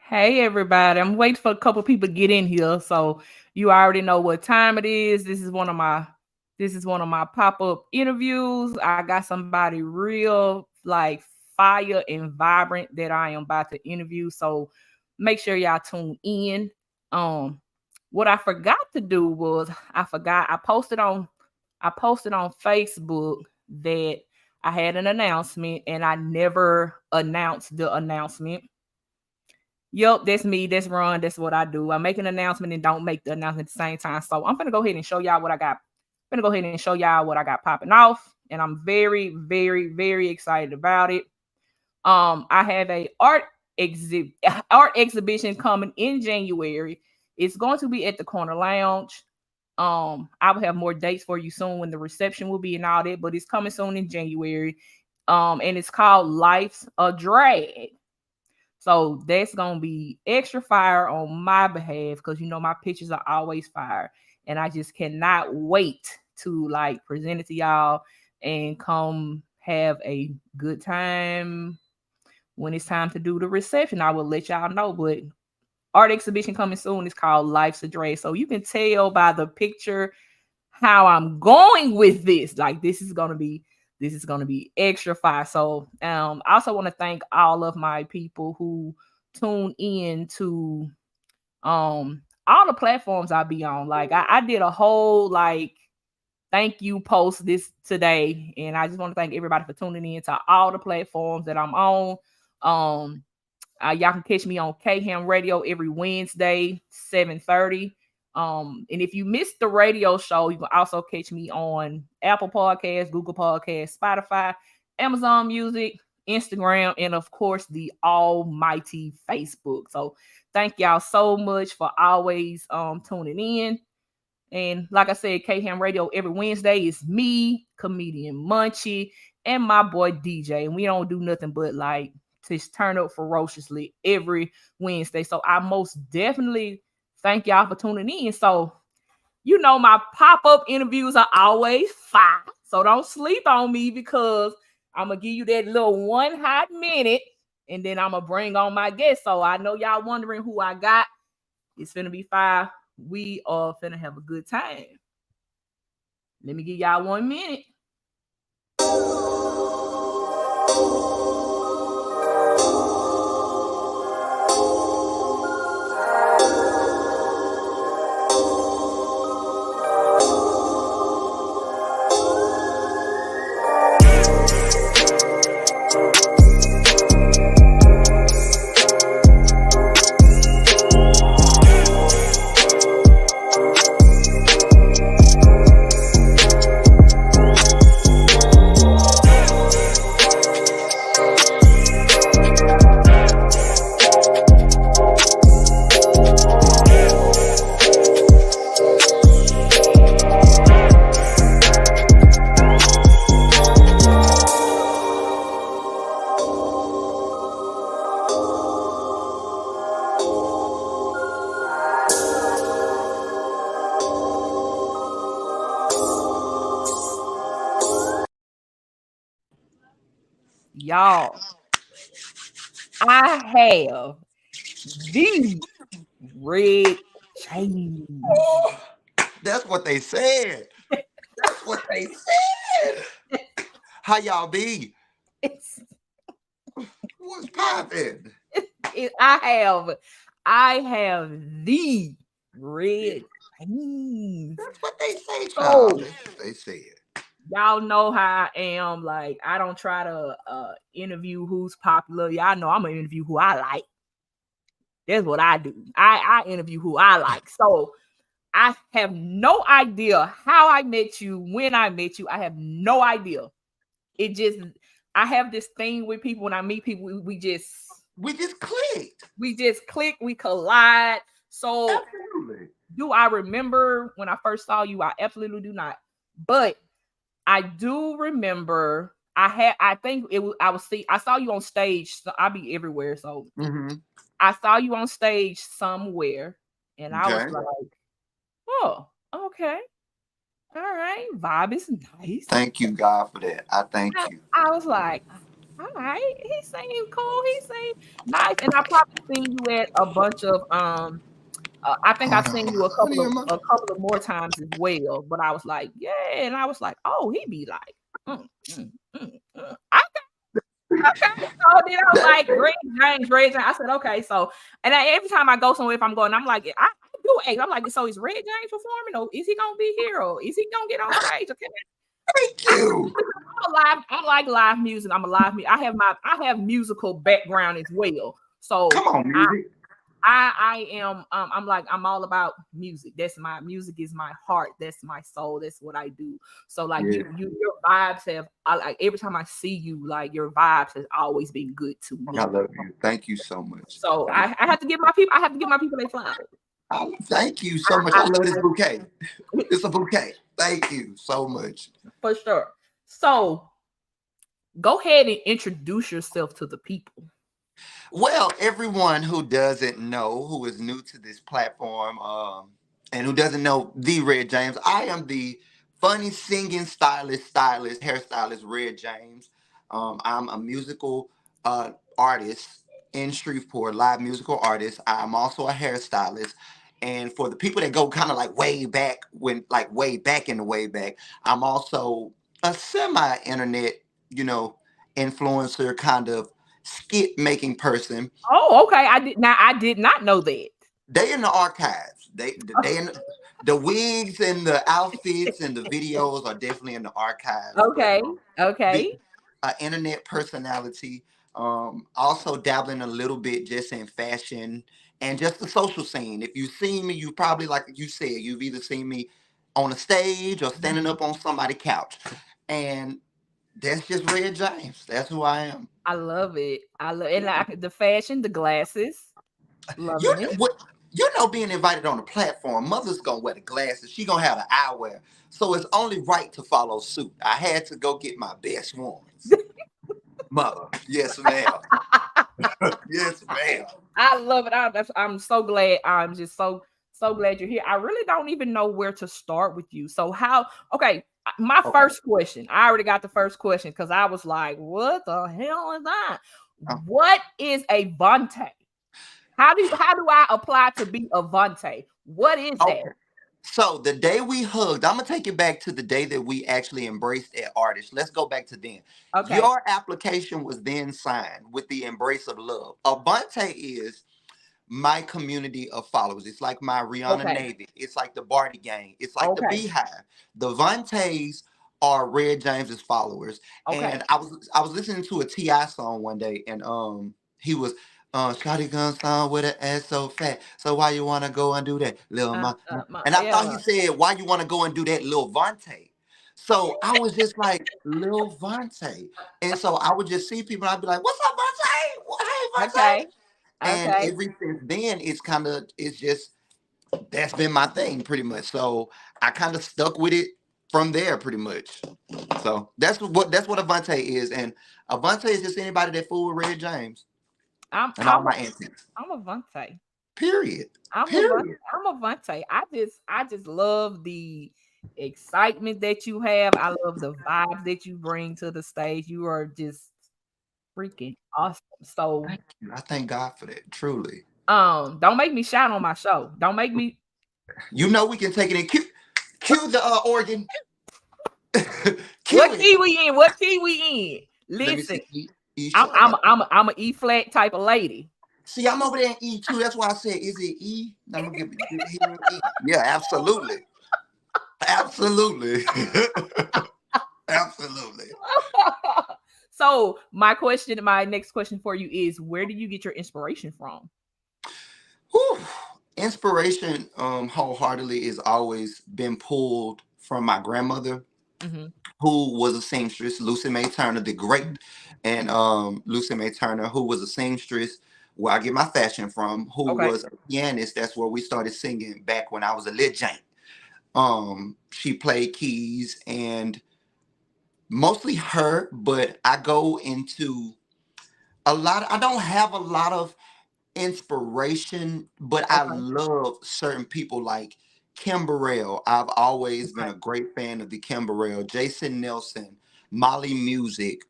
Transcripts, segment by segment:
Hey everybody, I'm waiting for a couple people to get in here. So you already know what time it is. This is one of my pop-up interviews. I got somebody real like fire and vibrant that I am about to interview. So make sure y'all tune in. Um what I forgot to do was I posted on Facebook that I had an announcement and I never announced the announcement. Yep, that's me. That's Ron. That's what I do. I make an announcement and don't make the announcement at the same time. So I'm gonna go ahead and show y'all what I got. I'm gonna go ahead and show y'all what I got popping off, and I'm very, very, very excited about it. I have a art exhibition coming in January. It's going to be at the Corner Lounge. I will have more dates for you soon when the reception will be and all that, but it's coming soon in January. And it's called Life's a Drag. So that's gonna be extra fire on my behalf because my pictures are always fire, and I just cannot wait to like present it to y'all and come have a good time when it's time to do the reception. I will let y'all know, but art exhibition coming soon is called Life's a Drag. So you can tell by the picture how I'm going with this. Like this is gonna be extra fire. So I also want to thank all of my people who tune in to all the platforms I be on. Like I did a whole like thank you post this today, and I just want to thank everybody for tuning in to all the platforms that I'm on. Um y'all can catch me on KHAM Radio every Wednesday, 7:30. And if you missed the radio show, you can also catch me on Apple Podcasts, Google Podcasts, Spotify, Amazon Music, Instagram, and of course the almighty Facebook. So thank y'all so much for always tuning in. And like I said, KHAM Radio every Wednesday is me, comedian Munchie, and my boy DJ. And we don't do nothing but like just turn up ferociously every Wednesday. So I most definitely thank y'all for tuning in. So, my pop-up interviews are always fire. So don't sleep on me because I'm gonna give you that little one hot minute and then I'm gonna bring on my guest. So I know y'all wondering who I got. It's finna be fire. We are finna have a good time. Let me give y'all 1 minute. Y'all, I have the red chains. Oh, that's what they said. That's what they said. How y'all be? It's, What's poppin'? I have the red chains. That's what they say, child. So That's what they said. y'all know how I am. Like I don't try to interview who's popular. Y'all know I'm gonna interview who I like. That's what I do. I interview who I like. So I have no idea how I met you, when I met you. I have no idea. It just I have this thing with people when I meet people. We just clicked. We just click, we collide. So Absolutely. do I remember when I first saw you? I absolutely do not. But I do remember I think it was I saw you on stage. So I be everywhere. So Mm-hmm. I saw you on stage somewhere and I was Okay. like, oh, okay. All right. Vibe is nice. Thank you, God, for that. I thank I, you. I was like, all right, he seemed cool. He seemed nice, and I probably seen you at a bunch of I think I've Hold seen on. you What are you, a couple of more times as well. But I was like, yeah, and I was like, oh, he be like, I okay. So then I was That's like, Red James. I said, okay. So, and every time I go somewhere, if I'm going, I'm like, I do ask. I'm like, so is Red James performing, or is he gonna be here, or is he gonna get on stage? Okay. thank you. I like live music. I'm a live music. I have musical background as well. So Come on, music. I am I'm all about music. That's my music is my heart. That's my soul. That's what I do. So like Yeah, your vibes have I like every time I see you, like your vibes has always been good to I me. love you. Thank you so much. So Thank I have to give my people their flowers. thank you so much. I love this bouquet. It's a bouquet. Thank you so much. For sure. So go ahead and introduce yourself to the people. Well, everyone who doesn't know, who is new to this platform, and who doesn't know the Red James, I am the funny singing hairstylist, Red James. I'm a musical artist in Shreveport, live musical artist. I'm also a hairstylist. And for the people that go kind of like way back, way back in the way back, I'm also a semi-internet, you know, influencer kind of skit making person. Oh, okay. I did not know that. They in the archives. They in the wigs and the outfits and the videos are definitely in the archives. But Okay. the Okay. internet personality, also dabbling a little bit just in fashion and just the social scene. If you've seen me, you probably like you said, you've either seen me on a stage or standing Mhm. up on somebody's couch. And that's just Red James. That's who I am. I love it. I love and like the fashion, the glasses, You loving know it. what? You know, being invited on a platform, mother's gonna wear the glasses. She gonna have the eyewear, so it's only right to follow suit. I had to go get my best ones, mother. Yes, ma'am. Yes, ma'am. I love it. I'm so glad. I'm just so glad you're here. I really don't even know where to start with you. So how? Okay, my Okay. first question. I already got the first question because I was like, "What the hell is that? Uh, What is a Vontae? How do I apply to be a Vontae? What is that?" okay. So the day we hugged, I'm gonna take it back to the day that we actually embraced at Artist. Let's go back to then. Okay. Your application was then signed with the embrace of love. Avante is my community of followers. It's like my Rihanna Okay. Navy. It's like the Barty Gang. It's like the Okay. Beehive. The Vontaes are Red James's followers. Okay. And I was listening to a Ti song one day, and he was Shotty gun song with an ass so fat. So why you wanna go and do that, Lil And I thought he Yeah. said, why you wanna go and do that, Lil Vontae? So I was just like, Lil Vontae. And so I would just see people and I'd be like, what's up, Vontae? Hey, Vontae. Okay. And Okay. ever since then, it's just that's been my thing pretty much. So I kind of stuck with it from there pretty much. So that's what Avante is. And Avante is just anybody that fool with Red James I'm and all I'm a my antics. I'm a Vontae. Period. I'm a Von- Period. I'm a Vontae. I just love the excitement that you have. I love the vibes that you bring to the stage. You are just freaking awesome. So Thank you. I thank God for that. Truly. don't make me shout on my show. Don't make me You know we can take it in. Cue the organ. Cue what it. key we in? What key we in? Let me Listen, see. E I'm sharp. I'm I'm a E flat type of lady. See, I'm over there in E2. That's why I said, is it E? I'm gonna give it here in E. Yeah, absolutely. Absolutely. Absolutely. So my next question for you is where do you get your inspiration from? Whew. Inspiration, wholeheartedly, is always been pulled from my grandmother, Hmm. who was a seamstress, Lucy Mae Turner, the great, and Lucy Mae Turner, who was a seamstress, where I get my fashion from, who Okay. was a pianist. That's where we started singing back when I was a lit jank. She played keys and mostly her, but I go into I don't have a lot of inspiration, but I Okay. love certain people like Kim Burrell. I've always been Okay. a great fan of the Kim Burrell, Jason Nelson, Molly Music.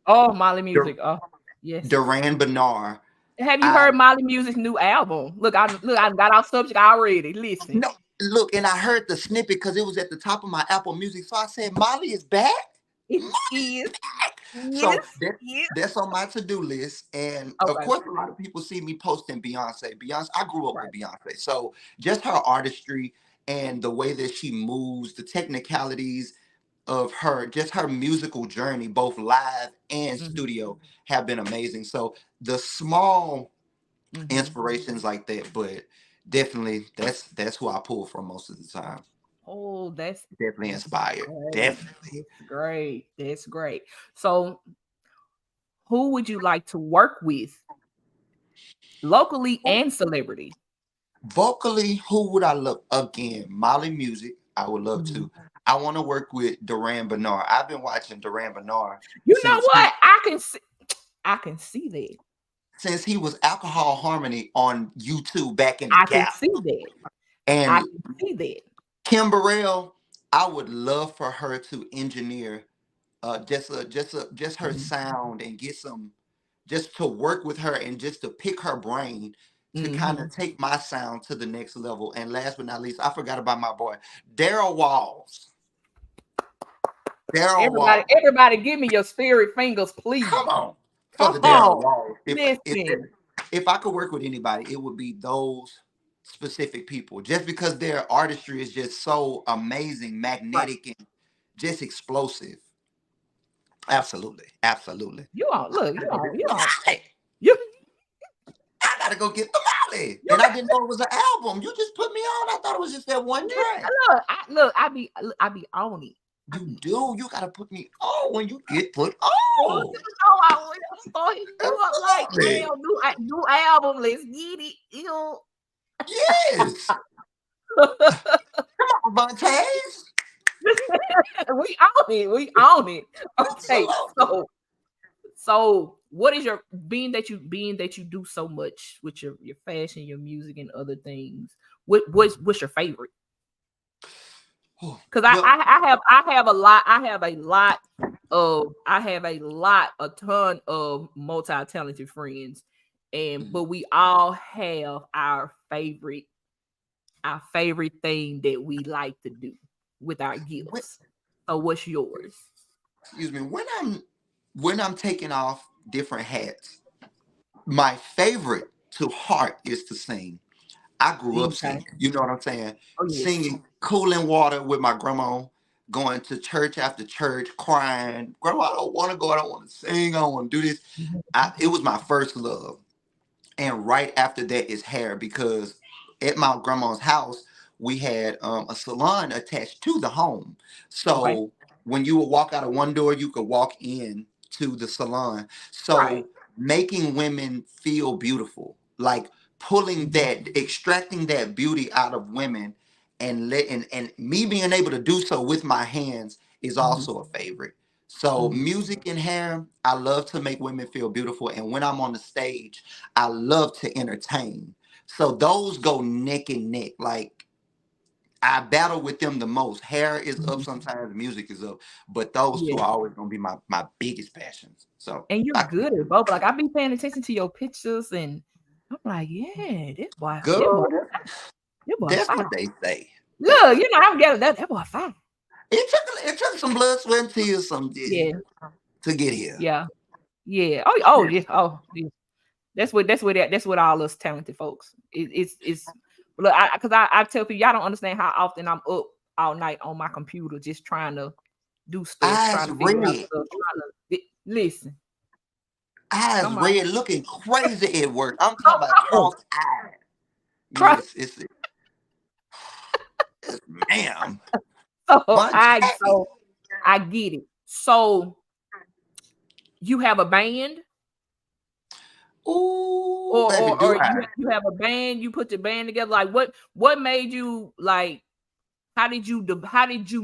Oh, Molly Dur- Music. Oh, yes. Duran Bernard. Have you I heard Molly Music's new album? I got off subject already. Listen. no look, and I heard the snippet because it was at the top of my Apple Music. So I said, Molly is back. It Molly's is. back. Yes. So Yes. that's on my to-do list. And of Okay. course, a lot of people see me posting Beyonce. Beyonce, I grew up Right. with Beyonce. So just her artistry and the way that she moves, the technicalities of her, just her musical journey, both live and Mhm. studio, have been amazing. So the small Mhm. inspirations like that, but definitely that's who I pull from most of the time. Oh, Definitely that's inspired. great. Definitely. That's great. That's great. So, who would you like to work with, locally and celebrity? Vocally, who would I love? Again, Molly Music, I would love Mhm. to. I want to work with Duran Bernard. I've been watching Duran Bernard You know since what? I can see that. he was Alcohol Harmony on YouTube back in the I can Gap. see that. I And can see that. Kim Burrell, I would love for her to engineer just her Mhm. sound and get some just to work with her and just to pick her brain to kind Mhm. of take my sound to the next level. And last but not least, I forgot about my boy, Daryl Walls. Daryl Everybody, Walls. everybody, give me your spirit fingers, Come please. on. For Come the Daryl on. Walls. Listen. If I could work with anybody, it would be those specific people. Just because their artistry is just so amazing, Right. magnetic, and just explosive. Absolutely. Absolutely. You all look, you all, you all, Hey, you I gotta go get the Molly. you And I didn't know it was an album. You just put me on. I thought it was just that one track. look, I be on it. I You be do. You gotta put me on when you get put oh, on. you know I will start hitting you up like, Absolutely. damn, new album, let's get it. You Yes. Come on, Vontaze. we own it. We own it. Okay, Absolutely. so what is your being that you do so much with your fashion, your music, and other things? What's your favorite? Because I, Well, I I have I have a lot. I have a ton of multi-talented friends, and mm, but we all have our favorite thing that we like to do with our when, gifts. So what's yours? excuse me. When I'm taking off different hats, my favorite to heart is to sing. I grew up Okay. singing. You know what I'm saying? Oh yes. Singing Cooling Water with my grandma, going to church after church, crying. Grandma, I don't want to go. I don't want to sing. I don't want to do this. It was my first love. And right after that is hair because at my grandma's house, we had a salon attached to the home. Okay. So when you would walk out of one door, you could walk in to the salon. Right. So making women feel beautiful, like pulling Mhm. that, extracting that beauty out of women and me being able to do so with my hands is Mhm. also a favorite. So Mhm. music and hair, I love to make women feel beautiful. And when I'm on the stage, I love to entertain. So those go neck and neck. Like I battle with them the most. Hair is up Mhm. sometimes, music is up, but those Yeah. two are always gonna be my biggest passions. So And you're I can good at both. Like I be paying attention to your pictures, and I'm like, yeah, this boy, this boy, good. this boy That's fine. what they say. That's Look, I'm getting that boy fine. it took some blood, sweat, and tears some Yeah, to get here. yeah, yeah. Oh, Yeah. yeah. Oh, yeah. That's what all us talented folks. It's look, I tell people y'all don't understand how often I'm up all night on my computer just trying to do stuff, trying Eyes to figure out red. stuff, listen. Eyes Come on, red, looking crazy at work. I'm come talking about on, cross-eyed. Cry- Yes, ma'am. so I Vontae. so I get it. So you have a band, Ooh, or baby, or, do or you I? you have a band, you put your band together. Like what made you like? How did you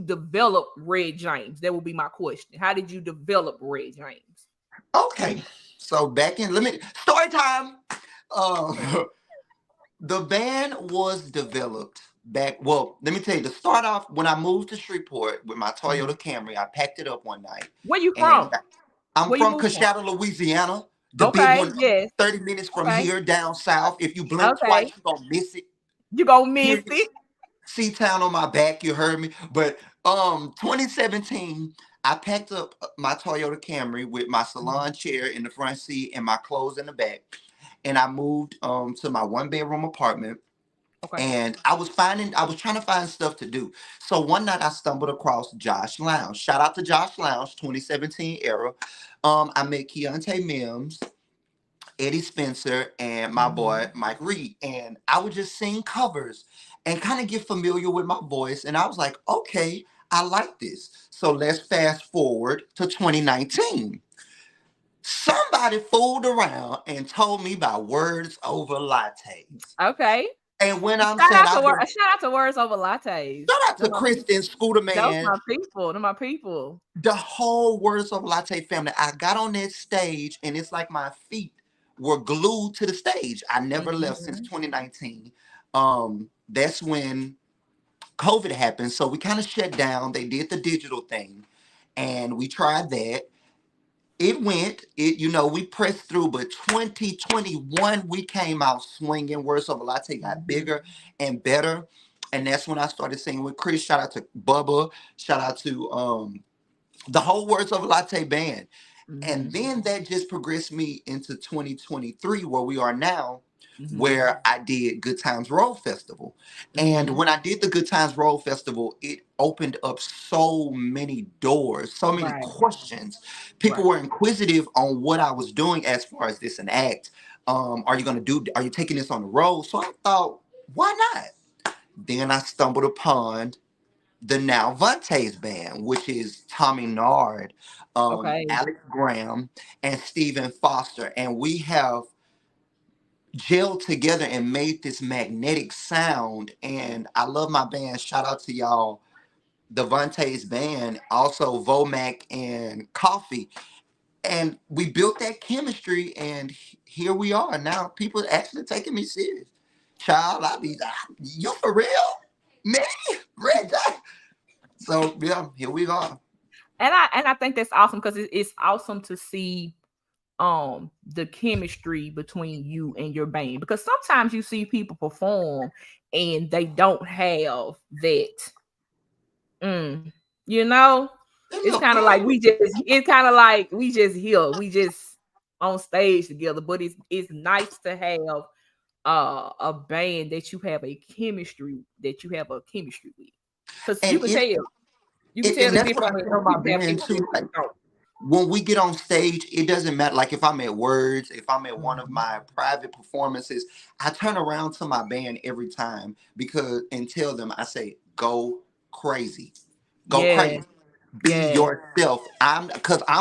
develop Red James? That would be my question. How did you develop Red James? Okay. So back in, let me, story time. Uh, the band was developed back, well, let me tell you, to start off, when I moved to Shreveport with my Mhm. Toyota Camry, I packed it up one night Where you and from? I'm Where you from moved from? Coshada, Louisiana, the big Okay, one, yes. 30 minutes from Okay. here down south. If you blink twice, Okay. you're gonna miss it. You gonna miss Period. it. C-Town on my back, you heard me. But 2017, I packed up my Toyota Camry with my Mhm. salon chair in the front seat and my clothes in the back. And I moved to my one bedroom apartment. Okay. And I was trying to find stuff to do. So one night I stumbled across Josh Lounge. Shout out to Josh Lounge, 2017 era. I met Keontae Mims, Eddie Spencer, and my boy Mhm. Mike Reed. And I would just sing covers and kind of get familiar with my voice. And I was like, okay, I like this. So let's fast forward to 2019. Somebody fooled around and told me about words over lattes. Okay. And when I'm Shout saying out to I've been, shout out to Words Over Lattes. shout out They're to my people. Kristen, Scooter Those Man, my people. They're my people. the whole Words of Latte family. I got on that stage and it's like my feet were glued to the stage. I never left since Mhm. 2019. That's when COVID happened. So we kind of shut down. They did the digital thing and we tried that. It went, we pressed through, but 2021, we came out swinging. Words of a Latte got Mhm. bigger and better. And that's when I started singing with Chris. Shout out to Bubba. Shout out to the whole Words of a Latte band. And Mhm. then that just progressed me into 2023, where we are now, Mhm. where I did Good Times Road Festival. And Mhm. when I did the Good Times Road Festival, it opened up so many doors, so many Right. questions. People Right. were inquisitive on what I was doing as far as this an act. Are you taking this on the road? So I thought, why not? Then I stumbled upon the Now Vontae's band, which is Tommy Nard, Okay. Alex Graham, and Stephen Foster. And we have gelled together and made this magnetic sound. And I love my band. Shout out to y'all, the Vontae's band, also Vomac and Coffee. And we built that chemistry, and here we are. Now people actually taking me serious. Child, you for real? Me? Reggie? So yeah, here we are. And I think that's awesome because it's awesome to see the chemistry between you and your band, because sometimes you see people perform and they don't have that. Mm, you know, They it's look kind of like good. we just here, we just on stage together. But it's nice to have a band that you have a chemistry with, because And you can tell and the that's what difference I when tell my people have band chemistry too. and Like people don't. when we get on stage, it doesn't matter. Like if I'm at Words, if I'm at one of Mhm. my private performances, I turn around to my band every time and tell them, I say, go crazy. Go Yeah, crazy. Be yeah. yourself. I'm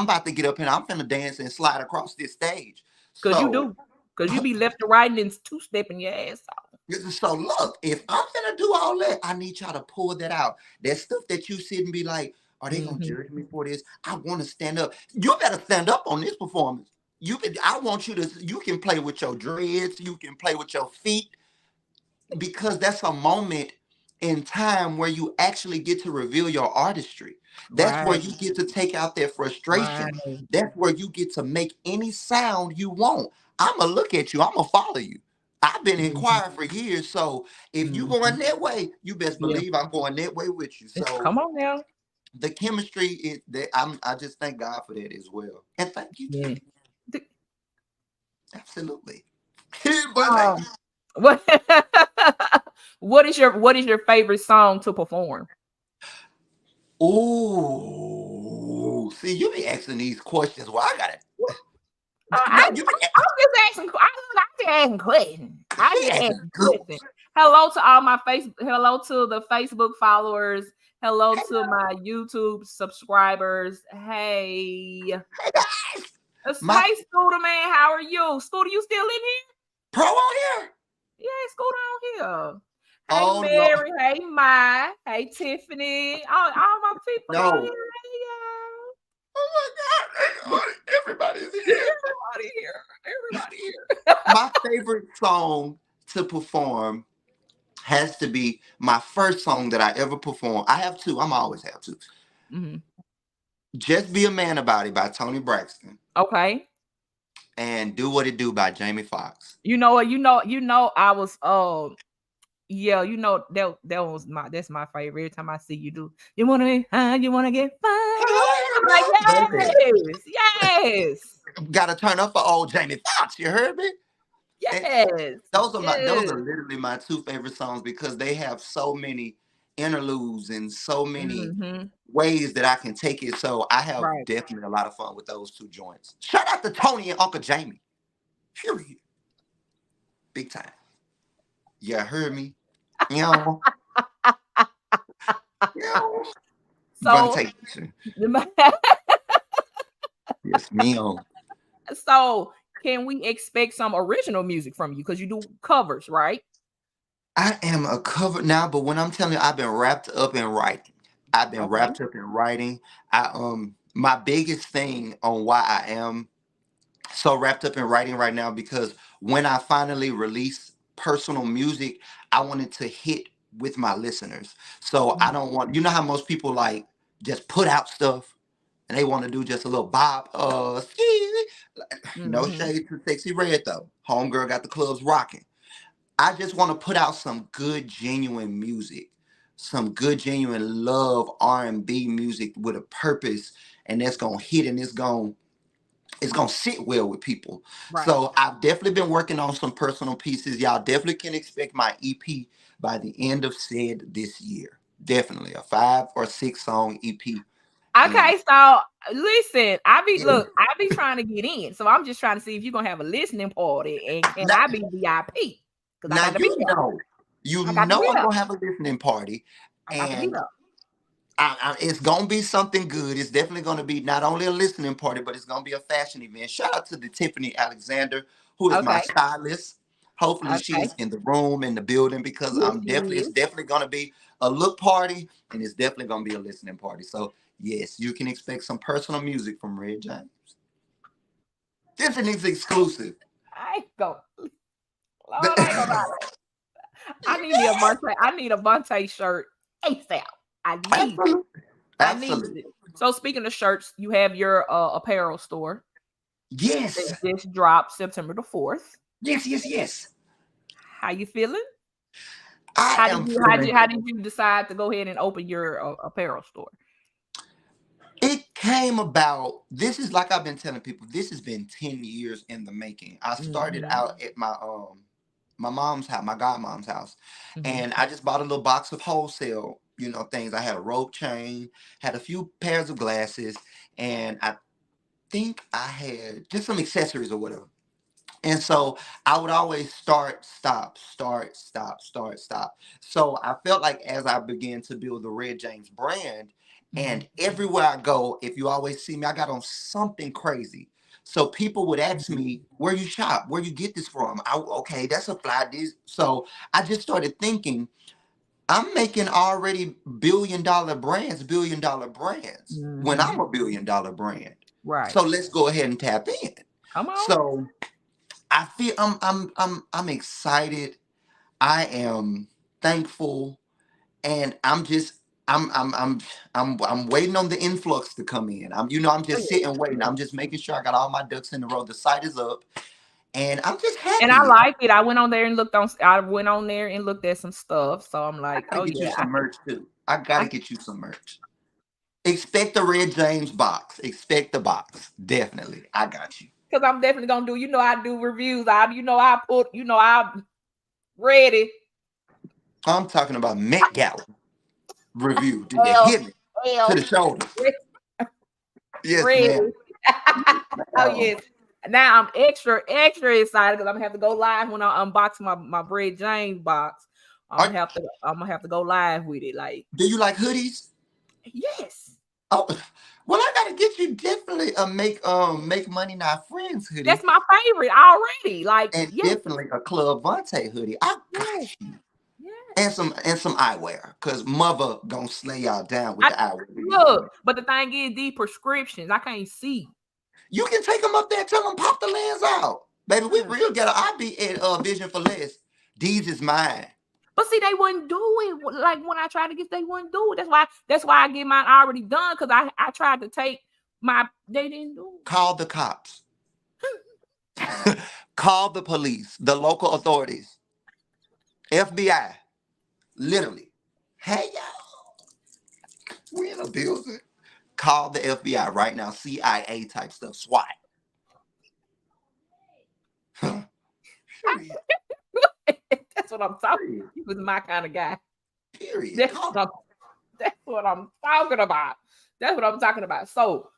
about to get up and I'm finna dance and slide across this stage. Cause you So do. Cause you be left to right and then two stepping your ass off. So look, if I'm gonna do all that, I need y'all to pull that out. That stuff that you sit and be like, are they gonna Mhm. judge me for this? I want to stand up. You better stand up on this performance. I want you to. You can play with your dreads. You can play with your feet, because that's a moment in time where you actually get to reveal your artistry. That's where Right, you get to take out their frustration. right. That's where you get to make any sound you want. I'ma look at you. I'ma follow you. I've been in Mhm, choir for years, so if you going mhm. that way, you best Yeah. believe I'm going that way with you. So Come on now. the chemistry is that I just thank God for that as well, and thank you too. Yeah. Th- Absolutely. But thank you. Um, what what is your favorite song to perform? Ooh, see, you be asking these questions. Well, I got it. I, No, you be I'm just asking. I'm just asking questions. I'm she just asking asking good questions. Hello to all my face. Hello to the Facebook followers. Hello to my YouTube subscribers. Hey, guys. My hey, Scooter man, how are you? Scooter, you still in here? pro on here. Yeah, Scooter on here. Hey, Oh Lord, Mary. Hey, Mai. Hey, Tiffany. All my people on no. here. Hey, y'all. Oh my God, everybody's here. Everybody here. Everybody here. My favorite song to perform has to be my first song that I ever performed. I have two. I'm always have two. Mhm. Just Be a Man About It by Tony Braxton, Okay. and Do What It Do by Jamie Foxx. You know what? I was yeah, that was that's my favorite. Every time I see you do, you wanna be high, you wanna get fun. I'm like, Baby, yes, gotta turn up for old Jamie Foxx. You heard me? And yes, those are yes. literally my two favorite songs because they have so many interludes and so many Mm-hmm. ways that I can take it. So I have Right. definitely a lot of fun with those two joints. Shout out to Tony and Uncle Jamie. Period. Big time. You heard me? You know, you know. So, Vantation. Yes, ma'am. so can we expect some original music from you? Because you do covers, right? I am a cover now, but when I'm telling you, I've been wrapped up in writing. I've been Okay. wrapped up in writing. My biggest thing on why I am so wrapped up in writing right now because when I finally release personal music, I wanted to hit with my listeners. So I don't want, you know how most people like just put out stuff and they want to do just a little bop. No Mm-hmm. shade to Sexy Red though. Homegirl got the clubs rocking. I just want to put out some good, genuine music, some good, genuine love R&B music with a purpose, and that's gonna hit and it's gonna sit well with people. Right. So I've definitely been working on some personal pieces. Y'all definitely can expect my EP by the end of said this year. Definitely a 5 or 6 song EP. And Okay, so listen, I be trying to get in. So I'm just trying to see if you're gonna have a listening party and can now, I be VIP? Because I now got to be there. you I got to be know I'm there. gonna have a listening party, I got to be and there. it's gonna be something good. It's definitely gonna be not only a listening party, but it's gonna be a fashion event. Shout out to the Tiffany Alexander, who is my Okay. stylist. Hopefully, Okay. she's in the room in the building because Yes, she it's is. definitely gonna be a look party and it's definitely gonna be a listening party. So yes, you can expect some personal music from Red James. This is exclusive. I ain't go. Lord, I ain't gonna lie. I need me a Vontae. I need a Vontae shirt ASAP. I need it. Absolutely, I need absolutely. it. So speaking of shirts, you have your apparel store that Yes, just dropped September the 4th. yes, yes, yes. How you feeling? I am feeling. How did you decide to go ahead and open your apparel store? It came about. This is like I've been telling people. This has been 10 years in the making. I started Mhm. out at my mom's house, my godmom's house, Mhm. and I just bought a little box of wholesale, things. I had a rope chain, had a few pairs of glasses, and I think I had just some accessories or whatever. And so I would always start, stop, start, stop, start, stop. So I felt like as I began to build the Red James brand, Mhm. and everywhere I go, if you always see me, I got on something crazy. So people would ask me, where you shop, where you get this from? Okay, that's a fly. This. So I just started thinking, I'm making already billion dollar brands when I'm Mhm. a $1 billion brand. Right. So let's go ahead and tap in. Come on. So I feel I'm excited. I am thankful, and I'm waiting on the influx to come in. I'm Oh, just yeah. sitting waiting. I'm just making sure I got all my ducks in a row. The site is up, and I'm just And I happy. like it. I went on there and looked at some stuff. So I'm I like, gotta oh get you yeah, some merch too. I I gotta get you some merch. Expect the Red James box. Expect the box. Definitely. I got you. because I'm definitely gonna do, I do reviews. I'm ready. I'm talking about Met Gala review. Do you L hear me? To L the shoulder. Yes, ready. ma'am. Oh Oh, yes. Now I'm extra excited because I'm gonna have to go live when I unbox my Red James box. are, I'm gonna have to go live with it. Like, do you like hoodies? yes, Oh, well, I gotta get you definitely a make money not friends that's hoodie, my favorite already. Like, and yes, definitely a Club Vontae hoodie. I yes, got you, yes. and some eyewear, cause mother gonna slay y'all down with I the eyewear we be look, doing. but the thing is, these prescriptions I can't see. You can take them up there, tell them pop the lens out, baby. We Mm. real ghetto. I be at Vision for Less. These is mine. But see, they wouldn't do it. Like when I tried to get, they wouldn't do it. That's why I get mine already done because I tried to take my. They didn't do it. Call the cops. Call the police, the local authorities, FBI. Literally. Hey, y'all. We in a building. Call the FBI right now. CIA type stuff. SWAT. Period. That's what I'm talking. Period. He was my kind of guy. Period. That's what I'm talking about. That's what I'm talking about. So,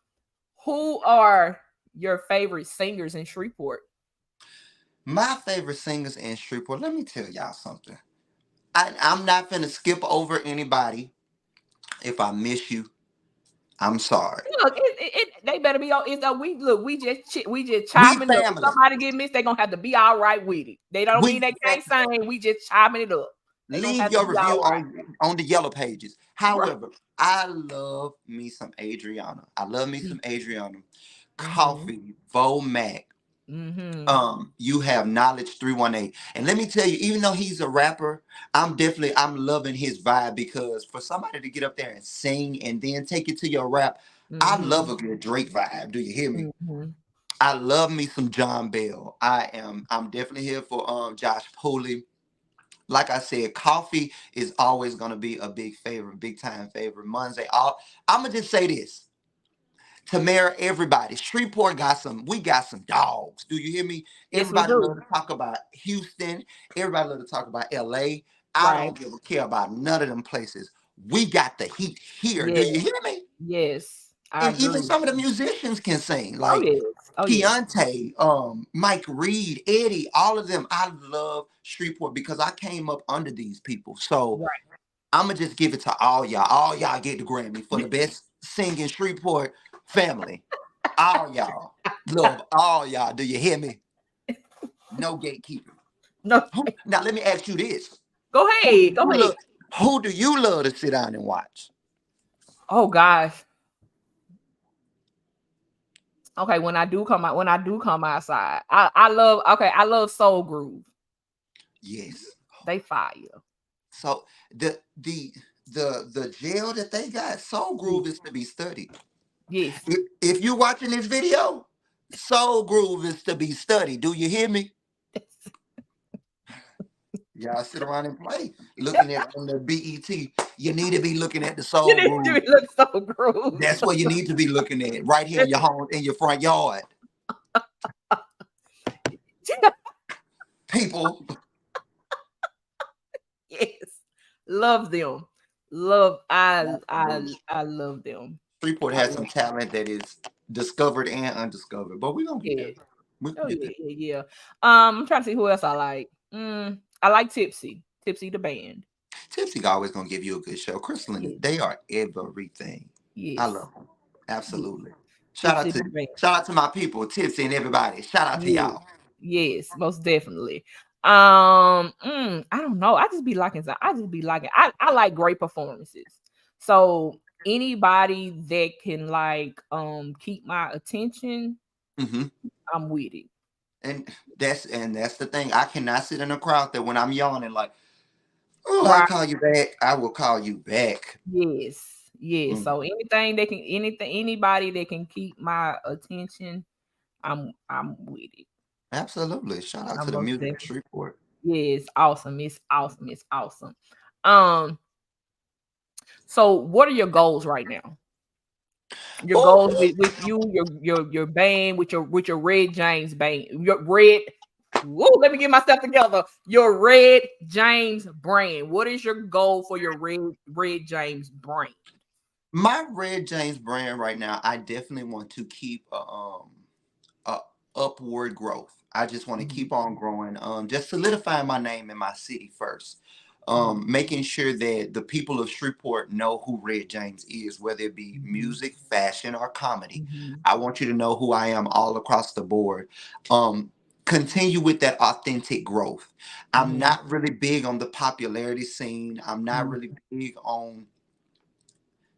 who are your favorite singers in Shreveport? My favorite singers in Shreveport. Let me tell y'all something. I'm not finna skip over anybody. If I miss you, I'm sorry. Look, they better be on. It's we just We chopping up. If family. somebody get missed, they gonna have to be all right with it. They don't mean We they can't sing. We just chopping it up. They gonna leave have to your be all review right. on the yellow pages. Right. However, I love me some Adriana. I love me some Adriana. Mm-hmm. Coffee, Vomac. Mm-hmm. You have Knowledge 318. And let me tell you, even though he's a rapper, I'm loving his vibe because for somebody to get up there and sing and then take it to your rap, I love a good Drake vibe. Do you hear me? Mm-hmm. I love me some John Bell. I'm definitely here for Josh Pooley. Like I said, Coffee is always gonna be a big favorite, big time favorite. Monday. I'm gonna just say this. Tamara, everybody, Shreveport we got some dogs. Do you hear me? Yes, we Everybody love do. to talk about Houston. Everybody love to talk about LA. I Right. don't give a care about none of them places. We got the heat here. Do Yes. you hear me? Yes. I And even agree. some of the musicians can sing, Oh like yes. Oh yes. Keontae, Mike Reed, Eddie, all of them. I love Shreveport because I came up under these people. So Right. I'm gonna just give it to all y'all. All y'all get the Grammy for the best singing Shreveport family. All y'all. Love all y'all. Do you hear me? No gatekeeping. No. Now let me ask you this. Go Who do ahead. Go you ahead. love, who do you love to sit down and watch? Oh gosh. Okay, when I do come outside, I love Soul Groove. Yes. They fire. So the jail that they got, Soul Groove is to be studied. Yes. If you're watching this video, Soul Groove is to be studied. Do you hear me? Y'all sit around and play, looking at on the BET. You need to be looking at the You Soul need Groove. to look Soul Groove. That's what you need to be looking at, right here in your home, in your front yard. People, Yes. Love them. Love I love them. Freeport I has love some talent that is discovered and undiscovered, but we're gonna get there. Yeah. We're gonna Oh get yeah, there. yeah, yeah. I'm trying to see who else I like. I like Tipsy. Tipsy the band. Tipsy always gonna give you a good show. Crystalline, Yes. they are everything. I Yes. love them. Yes. Absolutely. Shout out Tipsy to the band. shout out to my people, Tipsy and everybody. Shout out to Yes. y'all. Yes, most definitely. I don't know. I just be liking. I like great performances. So anybody that can like keep my attention, Hmm. I'm with it. And that's the thing. I cannot sit in a crowd that when I'm yawning, like, oh, I'll Right. call you back. I will call you back. Yes. Yes. Mm, So anybody that can keep my attention, I'm with it. absolutely. Shout out I'm to the most music of definitely. Shreveport. Yes, awesome. It's awesome. It's awesome. Um, so what are your goals right now? Your goals Oh, with you, your band, with your Red James band, your red. Whoa, let me get myself together. Your Red James brand. What is your goal for your Red James brand? my Red James brand right now, I definitely want to keep a upward growth. I just want to Mhm, keep on growing. Just solidifying my name in my city first. mhm, Making sure that the people of Shreveport know who Red James is, whether it be mhm, music, fashion, or comedy. mhm, I want you to know who I am all across the board. Um, Continue with that authentic growth. I'm mhm, not really big on the popularity scene. I'm not mhm, really big on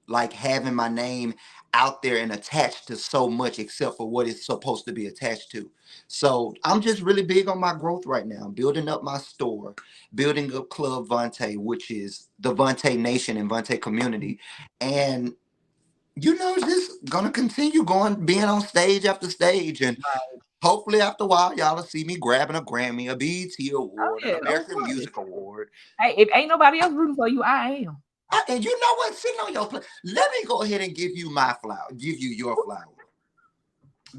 like having my name out there and attached to so much except for what it's supposed to be attached to. So I'm just really big on my growth right now, building up my store, building up Club Vontae, which is the Vontae Nation and Vontae community. And just gonna continue being on stage after stage. And hopefully after a while, y'all will see me grabbing a Grammy, a BET Oh award, an yeah, don't American worry. Music Award. Hey, if ain't nobody else rooting for you, I am. And you know what? Sitting on your plate. Let me go ahead and give you my flower. Give you your flower.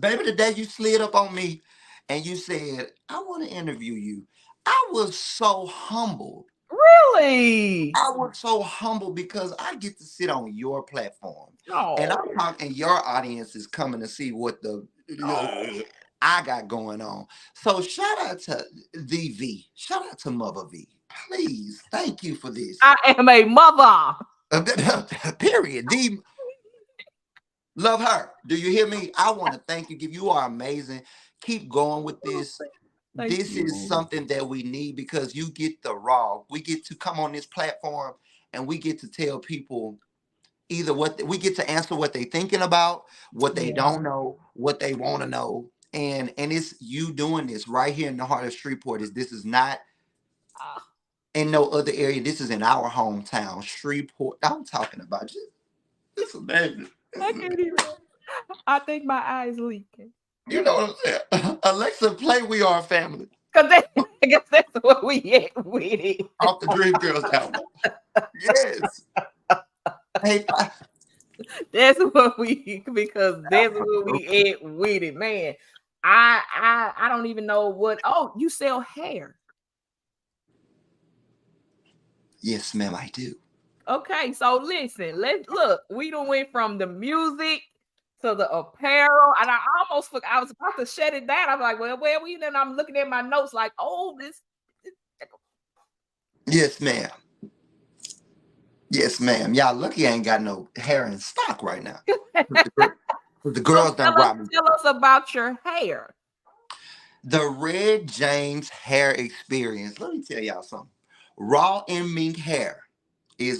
Baby, the day you slid up on me and you said, I want to interview you, I was so humbled. Really? I was so humbled because I get to sit on your platform. And Oh, I'm talking, your audience is coming to see what I got going on. So shout out to the V. Shout out to Mother V. Please, thank you for this. I am a mother. Period. Love her. Do you hear me? I want to thank you. You are amazing. Keep going with this. Thank This you. is something that we need because you get the raw. We get to come on this platform and we get to tell people either we get to answer what they're thinking about, what they don't know, what they want to know. And it's you doing this right here in the heart of Shreveport. This is not in no other area. This is in our hometown, Shreveport. I'm talking about you. It's amazing. I can't even. I think my eyes leaking. You know what I'm saying? Alexa, play We Are Family. Cause I guess that's what we at with it. Off the Dream Girls album. Yes. Hey, That's what we because that's what we at with it, man. I don't even know what. Oh, you sell hair? Yes, ma'am, I do. Okay, so listen, let's look. We done went from the music to the apparel, and I almost forgot. I was about to shut it down. I'm like, well, where we? Then I'm looking at my notes, like, oh, this. Yes, ma'am. Yes, ma'am. Y'all lucky I ain't got no hair in stock right now. The girls done robbed me. Tell us about your hair. The Red James hair experience. Let me tell y'all something. Raw and Mink hair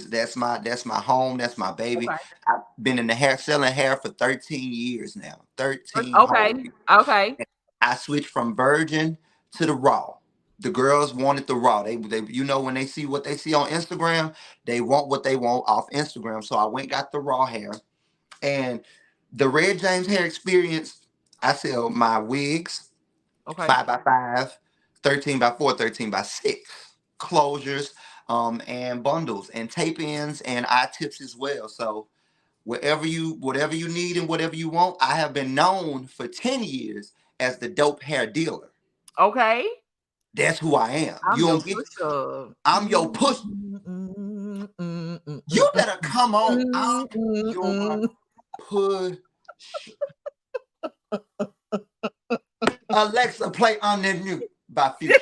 that's my home. That's my baby. Okay. I've been in the selling hair for 13 years now. 13 Okay. whole years. Okay. I switched from virgin to the raw. The girls wanted the raw. They when they see what they see on Instagram, they want what they want off Instagram. So I went got the raw hair. And the Red James hair experience, I sell my wigs, Okay. 5x5, 13x4, 13x6, closures, and bundles and tape ins and eye tips as well. So whatever you need and whatever you want, I have been known for 10 years as the dope hair dealer. Okay. That's who I am. I'm your push. You better come on. I'm your push. Alexa, play On the New by Future.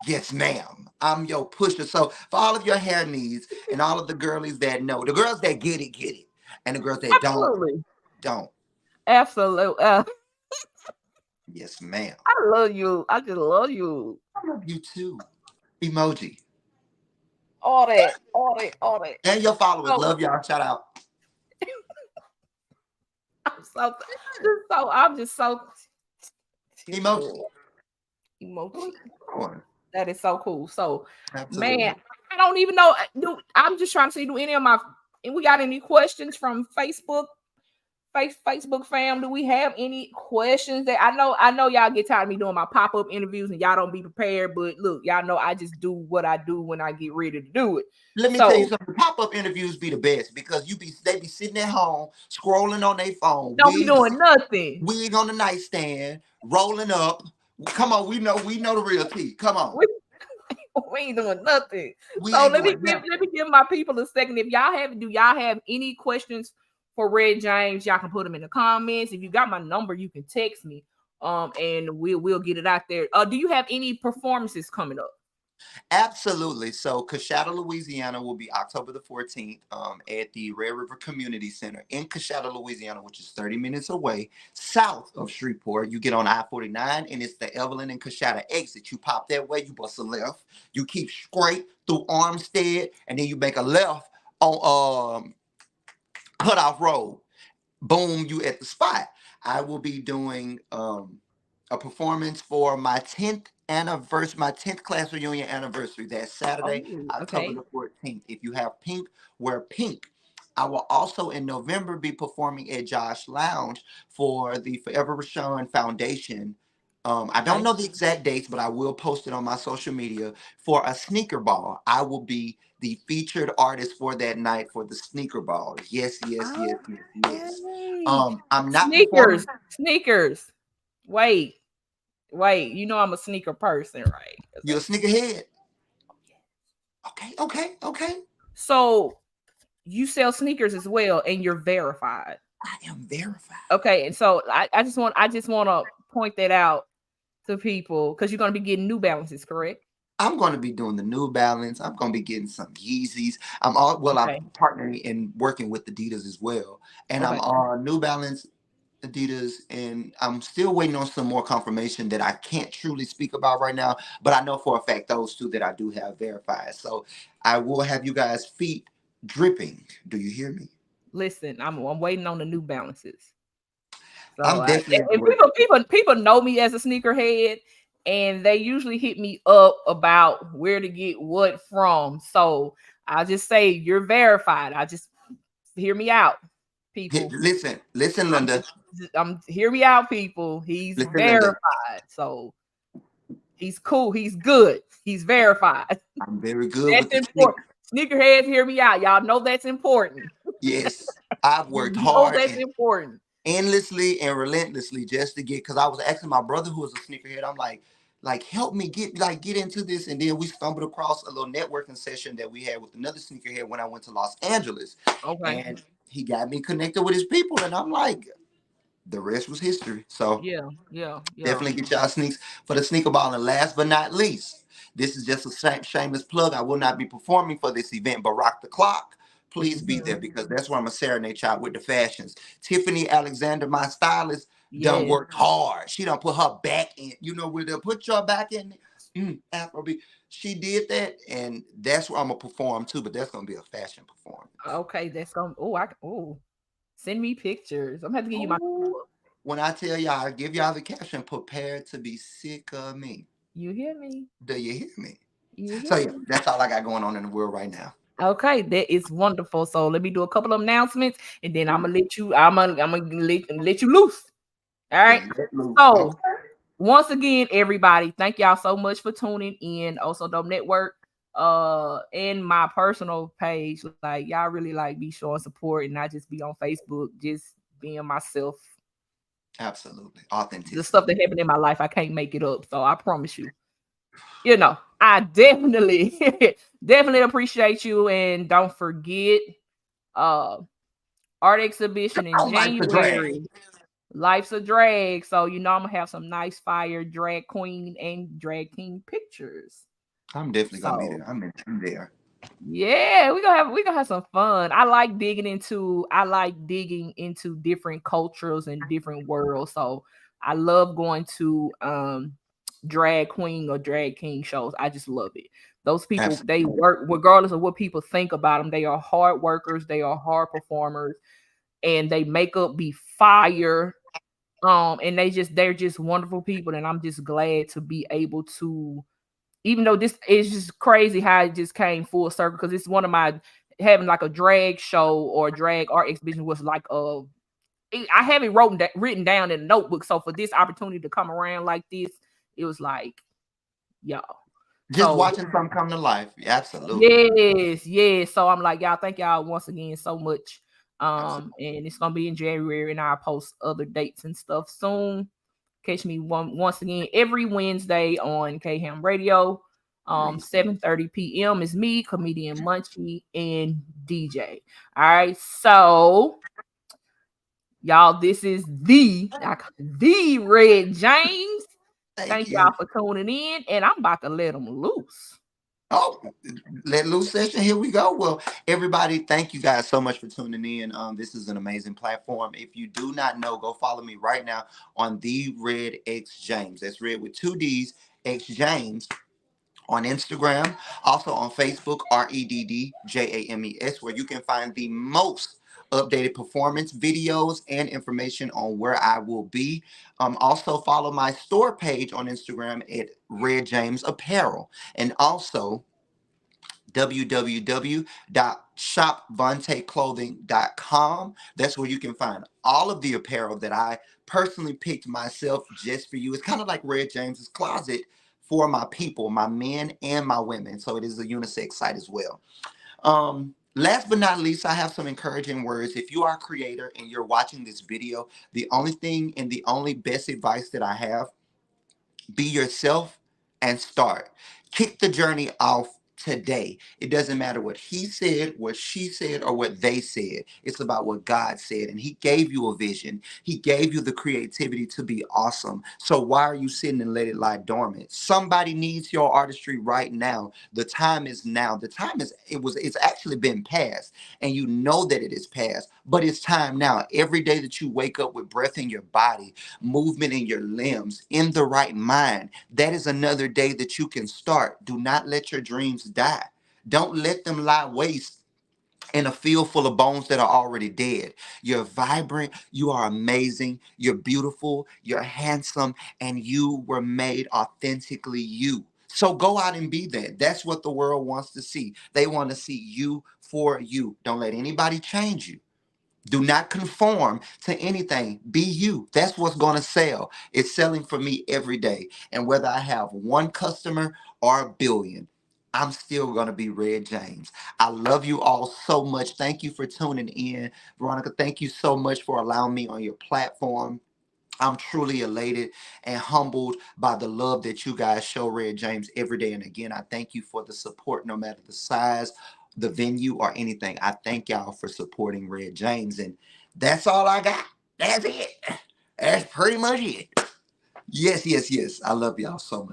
Yes, ma'am. I'm your pusher. So for all of your hair needs and all of the girlies that know, the girls that get it. And the girls that don't. Absolutely. Yes, ma'am. I love you. I just love you. I love you too. Emoji. All that. And your followers. Love y'all. Shout out. I'm just so emoji. That is so cool. So, absolutely. Man, I don't even know. I'm just trying to see, do any of we got any questions from Facebook fam? Do we have any questions that I know y'all get tired of me doing my pop-up interviews and y'all don't be prepared, but look, y'all know I just do what I do when I get ready to do it. Let me tell you something. Pop-up interviews be the best because they be sitting at home scrolling on their phone. Don't be doing nothing. Wig on the nightstand, rolling up. Come on, we know the real tea. Come on. We ain't doing nothing. So let me give my people a second. If do y'all have any questions for Red James? Y'all can put them in the comments. If you got my number, you can text me. And we'll get it out there. Do you have any performances coming up? Absolutely. So Coshada, Louisiana will be October the 14th at the Red River Community Center in Coshada, Louisiana, which is 30 minutes away south of Shreveport. You get on I-49 and it's the Evelyn and Coshada exit. You pop that way, you bust a left. You keep straight through Armstead and then you make a left on cutoff road. Boom, you at the spot. I will be doing a performance for my 10th anniversary, my 10th class reunion anniversary. That's Saturday, Oh, October okay. the 14th. If you have pink, wear pink. I will also in November be performing at Josh Lounge for the Forever Rashawn Foundation. I don't Okay. know the exact dates, but I will post it on my social media for a sneaker ball. I will be the featured artist for that night for the sneaker ball. Yes, yes, yes, yes, yes. Okay. I'm not performing. Sneakers. Sneakers. Wait. Wait. You know I'm a sneaker person, right? 'Cause You're a that's sneakerhead. Okay, okay, okay. so you sell sneakers as well and you're verified. I am verified. Okay, and so I just want to point that out to people because you're gonna be getting New Balances, correct? I'm going to be doing the New Balance. I'm going to be getting some Yeezys. I'm all well. I'm Okay. partnering and working with Adidas as well, and I'm Okay. on New Balance, Adidas, and I'm still waiting on some more confirmation that I can't truly speak about right now. But I know for a fact those two that I do have verified. So I will have you guys' feet dripping. Do you hear me? Listen, I'm waiting on the New Balances. So I'm definitely in the and work. people know me as a sneakerhead, and they usually hit me up about where to get what from. So I just say you're verified. I just hear me out, people. Listen, listen, Linda. I'm hear me out, people. He's Listen, Linda. verified. So he's cool. He's good. He's verified. I'm very good That's with the sneakers. important. Sneakerheads, hear me out. Y'all know that's important. Yes, I've You worked know hard that's and important. endlessly and relentlessly just to get. Because I was asking my brother who was a sneakerhead. I'm like help me get into this. And then we stumbled across a little networking session that we had with another sneakerhead when I went to Los Angeles, Okay. and he got me connected with his people. And I'm like, the rest was history. So Yeah. Yeah. Yeah. definitely get y'all sneaks for the sneaker ball. And last but not least, this is just a shameless plug. I will not be performing for this event, but Rock the Clock, please be Hmm. there because that's where I'm going to serenade y'all with the fashions. Tiffany Alexander, my stylist, done Yes. worked hard. She done put her back in. You know where they put your back in? Afrobeat. She did that, and that's where I'm going to perform too, but that's going to be a fashion performance. Okay. That's going. Oh. Send me pictures. I'm gonna have to give you my. Oh, when I tell y'all, I give y'all the caption, prepare to be sick of me. You hear me? Do you hear me? You So hear yeah, me? that's all I got going on in the world right now. Okay, that is wonderful. So let me do a couple of announcements, and then I'm gonna let you. I'm gonna let you loose. All right. Let loose. Okay. So once again, everybody, thank y'all so much for tuning in. Also, Dope Network, and my personal page. Like y'all really like be showing support, and not just be on Facebook, just being myself. Absolutely. The stuff Authenticity. that happened in my life, I can't make it up. So I promise you. I definitely definitely appreciate you, and don't forget uh art exhibition in Oh, like the drag. January. Life's a drag. So I'm gonna have some nice fire drag queen and drag king pictures. I'm definitely gonna be So there. I'm there. yeah, we gonna have some fun. I like digging into different cultures and different worlds. So I love going to drag queen or drag king shows. I just love it. Those people, Absolutely. they work regardless of what people think about them. They are hard workers, they are hard performers, and they makeup be fire. And they're just wonderful people, and I'm just glad to be able to, even though this is just crazy how it just came full circle, because it's one of my having like a drag show or drag art exhibition was like I have it written down in a notebook. So for this opportunity to come around like this, it was like, y'all. Just So watching something come to life. Absolutely. yes, yes. So I'm like, y'all, thank y'all once again so much. Absolutely. And it's gonna be in January, and I'll post other dates and stuff soon. Catch me once again every Wednesday on K Ham Radio. Reese. 7:30 p.m. is me, comedian Munchie, and DJ. All right, so y'all, this is the Red James. Thank Thank y'all you. for tuning in, and I'm about to let them loose. Oh, let loose session. Here we go. Well, everybody, thank you guys so much for tuning in. This is an amazing platform. If you do not know, go follow me right now on the Red X James. That's red with two D's, X James on Instagram, also on Facebook, REDDJAMES, where you can find the most updated performance videos and information on where I will be. Also follow my store page on Instagram at Red James Apparel, and also www.shopvonteclothing.com. That's where you can find all of the apparel that I personally picked myself just for you. It's kind of like Red James's closet for my people, my men and my women. So it is a unisex site as well. Last but not least, I have some encouraging words. If you are a creator and you're watching this video, the only thing and the only best advice that I have: be yourself and start. Kick the journey off today. It doesn't matter what he said, what she said, or what they said. It's about what God said. And he gave you a vision. He gave you the creativity to be awesome. So why are you sitting and let it lie dormant? Somebody needs your artistry right now. The time is now. The time is, it's actually been past. And you know that it is past. But it's time now. Every day that you wake up with breath in your body, movement in your limbs, in the right mind, that is another day that you can start. Do not let your dreams die. Don't let them lie waste in a field full of bones that are already dead. You're vibrant, you are amazing, you're beautiful, you're handsome, and you were made authentically you. So go out and be that. That's what the world wants to see. They want to see you for you. Don't let anybody change you. Do not conform to anything. Be you. That's what's going to sell. It's selling for me every day. And whether I have one customer or a billion, I'm still going to be Red James. I love you all so much. Thank you for tuning in. Veronica, thank you so much for allowing me on your platform. I'm truly elated and humbled by the love that you guys show Red James every day. And again, I thank you for the support, no matter the size, the venue, or anything. I thank y'all for supporting Red James. And that's all I got. That's it. That's pretty much it. Yes, yes, yes. I love y'all so much.